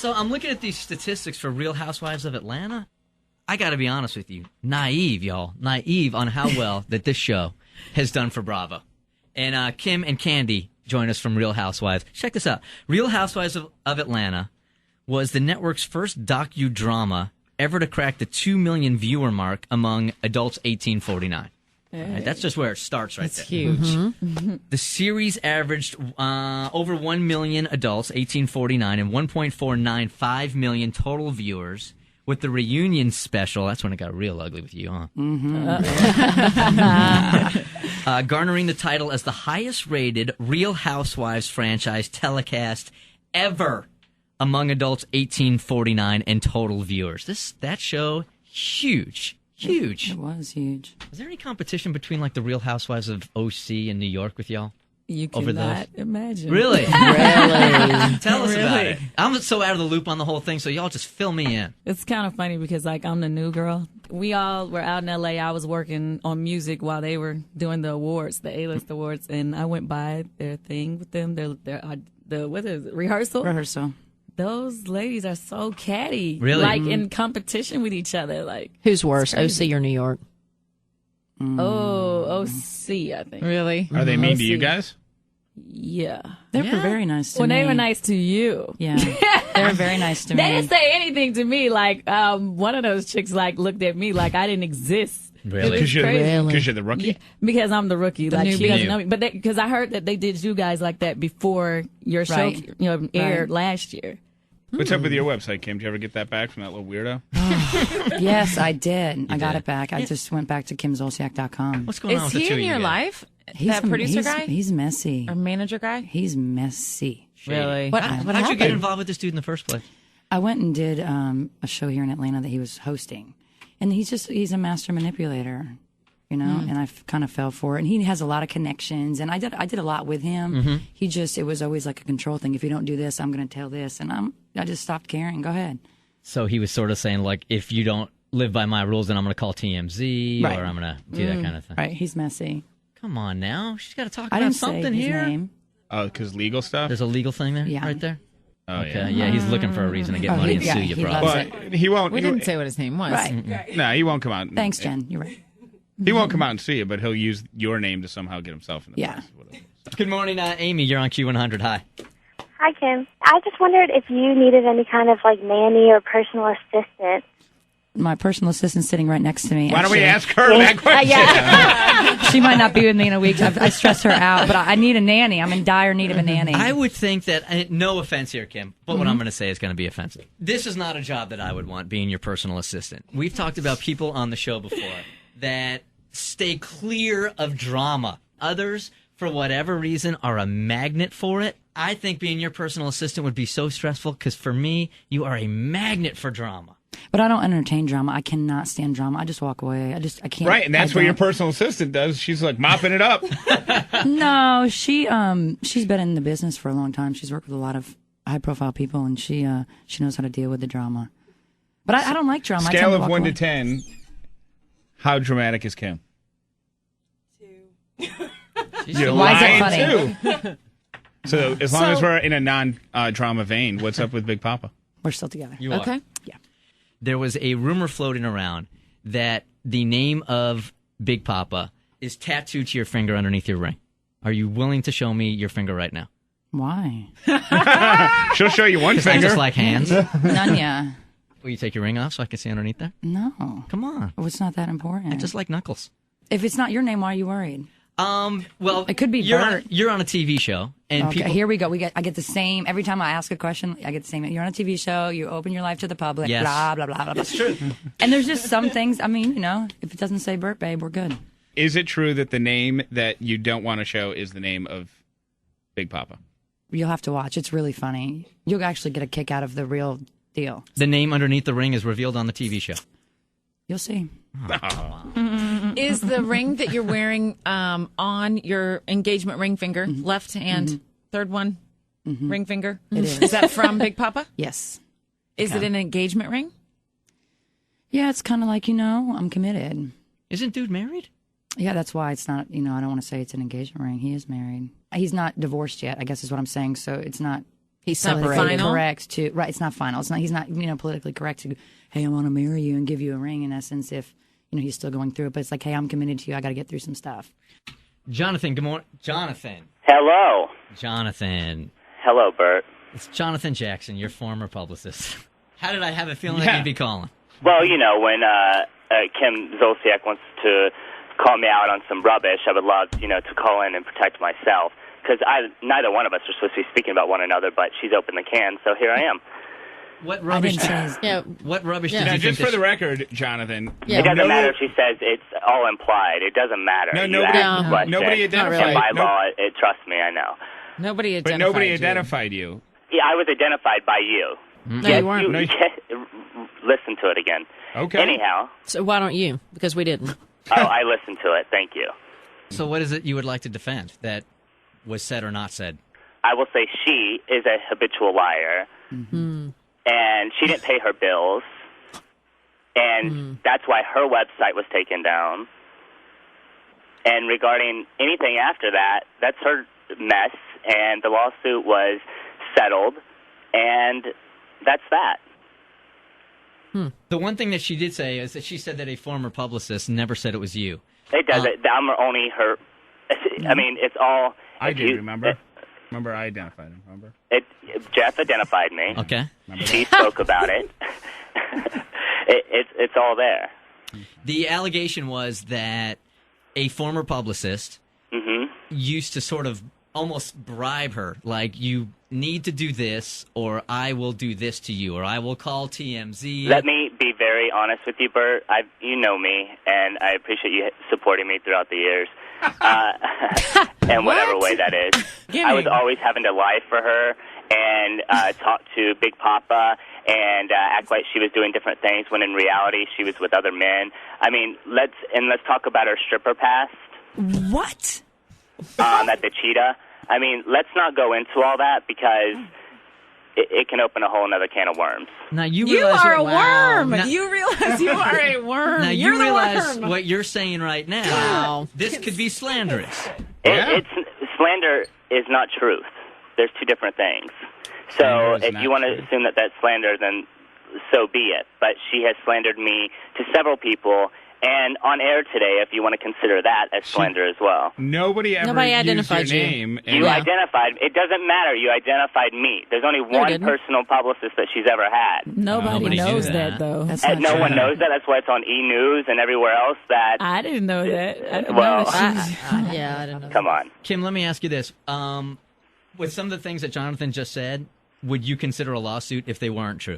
So I'm looking at these statistics for Real Housewives of Atlanta. I got to be honest with you. Naive, y'all. Naive on how well that this show has done for Bravo. And Kim and Candy join us from Real Housewives. Check this out. Real Housewives of Atlanta was the network's first docudrama ever to crack the 2 million viewer mark among adults 18-49. Right, that's just where it starts right there. That's huge. Mm-hmm. The series averaged over 1 million adults, 18-49, and 1.495 million total viewers. With the reunion special, that's when it got real ugly with you, huh? Mm-hmm. Garnering the title as the highest-rated Real Housewives franchise telecast ever among adults 18-49 and total viewers. That show, huge. Huge. It was huge. Is there any competition between like the Real Housewives of OC in New York with y'all? You cannot imagine. Really? Really? Tell us about it. I'm so out of the loop on the whole thing, so y'all just fill me in. It's kind of funny because like I'm the new girl. We all were out in LA. I was working on music while they were doing the awards, the A-list awards, and I went by their thing with them. The what is it? Rehearsal. Those ladies are so catty. Really? Like in competition with each other. Like who's worse, OC or New York? Oh, OC, I think. Really? Are they mean OC. to you guys? Yeah. They were very nice to me. Well, they were nice to you. Yeah. They were very nice to me. They didn't say anything to me. Like, one of those chicks, like, looked at me like I didn't exist. Really? Because you're, Really? you're the rookie? Yeah, because I'm the rookie. The Like, she newbie. doesn't know me. But because I heard that they did you guys like that before your show Right. aired last year. What's up with your website, Kim? Did you ever get that back from that little weirdo? Yes, I did. I got did? it back. I just went back to kimzolciak.com. What's going on Is with the he two in of you your guys? life? He's That producer guy? He's messy. Or manager guy? He's messy. Really? How'd you get involved with this dude in the first place? I went and did a show here in Atlanta that he was hosting. And he's a master manipulator, you know, and I kind of fell for it. And he has a lot of connections, and I did a lot with him. It was always like a control thing. If you don't do this, I'm going to tell this. And I just stopped caring. Go ahead. So he was sort of saying, like, if you don't live by my rules, then I'm going to call TMZ Right. or I'm going to do that kind of thing. Right. He's messy. Come on now. She's got to talk I about didn't something say his here. name. Oh, because legal stuff? There's a legal thing there? Yeah. Right there? Oh, Okay. Yeah, he's looking for a reason to get money and yeah, sue you, he probably. loves But he won't. We didn't say what his name was. Right. No, he won't come out. Thanks, Jen. You're right. He won't come out and see you, but he'll use your name to somehow get himself in the Yeah. press. Whatever. Good morning, Amy. You're on Q100. Hi. Hi, Kim. I just wondered if you needed any kind of, like, nanny or personal assistant. My personal assistant's sitting right next to me. Why don't we actually. ask her that question? She might not be with me in a week. I stress her out, but I need a nanny. I'm in dire need of a nanny. I would think that, no offense here, Kim, but what I'm going to say is going to be offensive. This is not a job that I would want, being your personal assistant. We've talked about people on the show before that stay clear of drama. Others, for whatever reason, are a magnet for it. I think being your personal assistant would be so stressful because for me, you are a magnet for drama. But I don't entertain drama. I cannot stand drama. I just walk away. I can't. Right, and that's I what your don't. personal assistant does. She's like mopping it up. No, she's been in the business for a long time. She's worked with a lot of high profile people, and she knows how to deal with the drama. But I don't like drama. I tend Scale to of walk 1 away. to 10, how dramatic is Kim? 2. You're Why is it lying, funny? too. So as long as we're in a non-drama vein, what's up with Big Papa? We're still together. You are. Okay. There was a rumor floating around that the name of Big Papa is tattooed to your finger underneath your ring. Are you willing to show me your finger right now? Why? She'll show you one I finger. just like hands. Nanya. Will you take your ring off so I can see underneath there? No. Come on. Oh, it's not that important. I just like knuckles. If it's not your name, why are you worried? Well, It could be you're Bert. on a TV show, and Okay, people. here we go. I get the same every time I ask a question. I get the same. You're on a TV show. You open your life to the public. Yes. Blah blah blah blah. It's true. And there's just some things. I mean, if it doesn't say Bert, babe, we're good. Is it true that the name that you don't want to show is the name of Big Papa? You'll have to watch. It's really funny. You'll actually get a kick out of the real deal. The name underneath the ring is revealed on the TV show. You'll see. Is the ring that you're wearing on your engagement ring finger, left hand, third one, ring finger? It is. Is that from Big Papa? Yes. Is it an engagement ring? Yeah, it's kind of like, I'm committed. Isn't dude married? Yeah, that's why it's not, I don't want to say it's an engagement ring. He is married. He's not divorced yet, I guess is what I'm saying. So it's not He's politically final. correct to right. It's not final. It's not. He's not politically correct to. Hey, I want to marry you and give you a ring. In essence, if he's still going through it, but it's like, hey, I'm committed to you. I got to get through some stuff. Jonathan, good morning. Jonathan. Hello. Jonathan. Hello, Bert. It's Jonathan Jaxson, your former publicist. How did I have a feeling that you'd be calling? Well, when Kim Zolciak wants to call me out on some rubbish, I would love, to call in and protect myself. Because neither one of us are supposed to be speaking about one another, but she's opened the can, so here I am. What rubbish? What rubbish did you think? Just for the record, Jonathan. It doesn't matter if she says it's all implied. It doesn't matter. No, nobody identified. By law, trust me, I know. Nobody identified But nobody identified you. Yeah, I was identified by you. No, you weren't. Listen to it again. Okay. Anyhow. So why don't you? Because we didn't. I listened to it. Thank you. So what is it you would like to defend that was said or not said? I will say she is a habitual liar. Mm-hmm. And she didn't pay her bills. And that's why her website was taken down. And regarding anything after that, that's her mess. And the lawsuit was settled. And that's that. The one thing that she did say is that she said that a former publicist never said it was you. It doesn't. I'm only her. I mean, it's all. I do remember. Remember, I identified him. Remember? Jeff identified me. Okay. She spoke about it. It's all there. The allegation was that a former publicist used to sort of almost bribe her, like, you need to do this, or I will do this to you, or I will call TMZ. Let me be very honest with you, Bert. You know me, and I appreciate you supporting me throughout the years. In whatever way that is. I was always having to lie for her and talk to Big Papa and act like she was doing different things when in reality she was with other men. I mean, let's talk about her stripper past. What? At the Cheetah. I mean, let's not go into all that because it can open a whole other can of worms. Now you are a worm. Now, you realize you are a worm. Now You're you realize the worm. what you're saying right now. Wow. This could be slanderous. It's slander is not truth. There's two different things. So if you want to assume that that's slander, then so be it. But she has slandered me to several people. And on air today, if you want to consider that as slander as well. Nobody identified used your name. You identified. It doesn't matter. You identified me. There's only one personal publicist that she's ever had. Nobody knows that, though. And no one knows that. That's why it's on E! News and everywhere else. That I didn't know that. I don't know. Come on. Kim, let me ask you this. With some of the things that Jonathan just said, would you consider a lawsuit if they weren't true?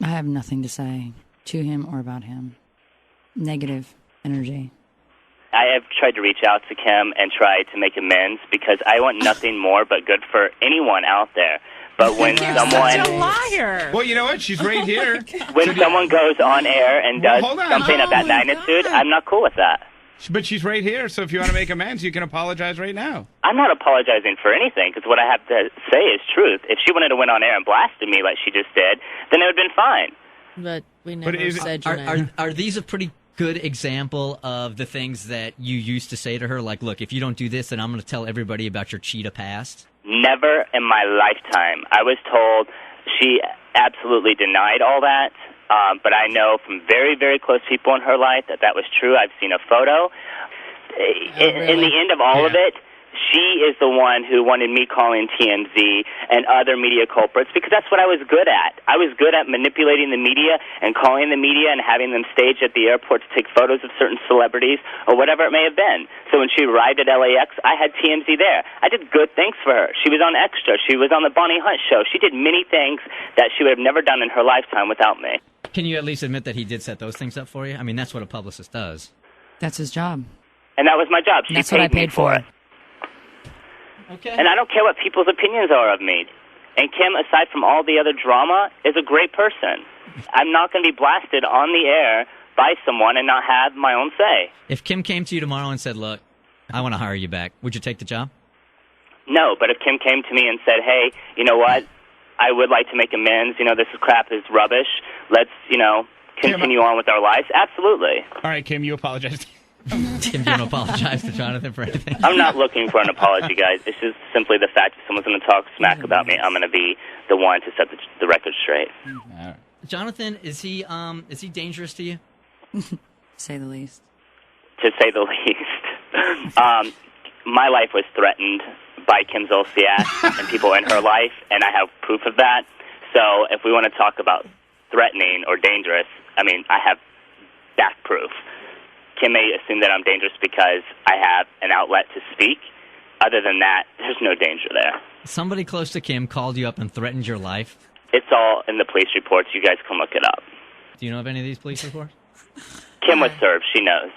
I have nothing to say to him or about him. Negative energy. I have tried to reach out to Kim and try to make amends because I want nothing more but good for anyone out there. But when someone... Such a liar. Well, you know what? She's right here. When someone goes on air and does something of that magnitude, I'm not cool with that. But she's right here, so if you want to make amends, you can apologize right now. I'm not apologizing for anything because what I have to say is truth. If she wanted to went on air and blasted me like she just did, then it would have been fine. But we never said your name. Are these a pretty good example of the things that you used to say to her? Like, look, if you don't do this, then I'm going to tell everybody about your cheetah past? Never in my lifetime. I was told she absolutely denied all that. But I know from very, very close people in her life that was true. I've seen a photo. In the end of all of it, she is the one who wanted me calling TMZ and other media culprits because that's what I was good at. I was good at manipulating the media and calling the media and having them stage at the airport to take photos of certain celebrities or whatever it may have been. So when she arrived at LAX, I had TMZ there. I did good things for her. She was on Extra. She was on the Bonnie Hunt show. She did many things that she would have never done in her lifetime without me. Can you at least admit that he did set those things up for you? I mean, that's what a publicist does. That's his job. And that was my job. She That's what I paid me for it. Okay. And I don't care what people's opinions are of me. And Kim, aside from all the other drama, is a great person. I'm not going to be blasted on the air by someone and not have my own say. If Kim came to you tomorrow and said, look, I want to hire you back, would you take the job? No, but if Kim came to me and said, hey, you know what? I would like to make amends. You know, this crap is rubbish. Let's, continue on with our lives. Absolutely. All right, Kim, you apologize. Tim, do you want to apologize to Jonathan for anything? I'm not looking for an apology, guys. It's just simply the fact if someone's going to talk smack about me, I'm going to be the one to set the record straight. Jonathan, is he dangerous to you? Say the least. To say the least. My life was threatened by Kim Zolciak and people in her life, and I have proof of that. So if we want to talk about threatening or dangerous, I mean, I have back proof. Kim may assume that I'm dangerous because I have an outlet to speak. Other than that, there's no danger there. Somebody close to Kim called you up and threatened your life. It's all in the police reports. You guys can look it up. Do you know of any of these police reports? Kim was served. She knows.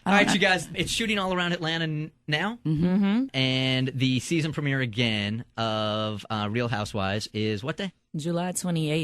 All right, you guys, it's shooting all around Atlanta now. Mm-hmm. And the season premiere again of Real Housewives is what day? July 28th.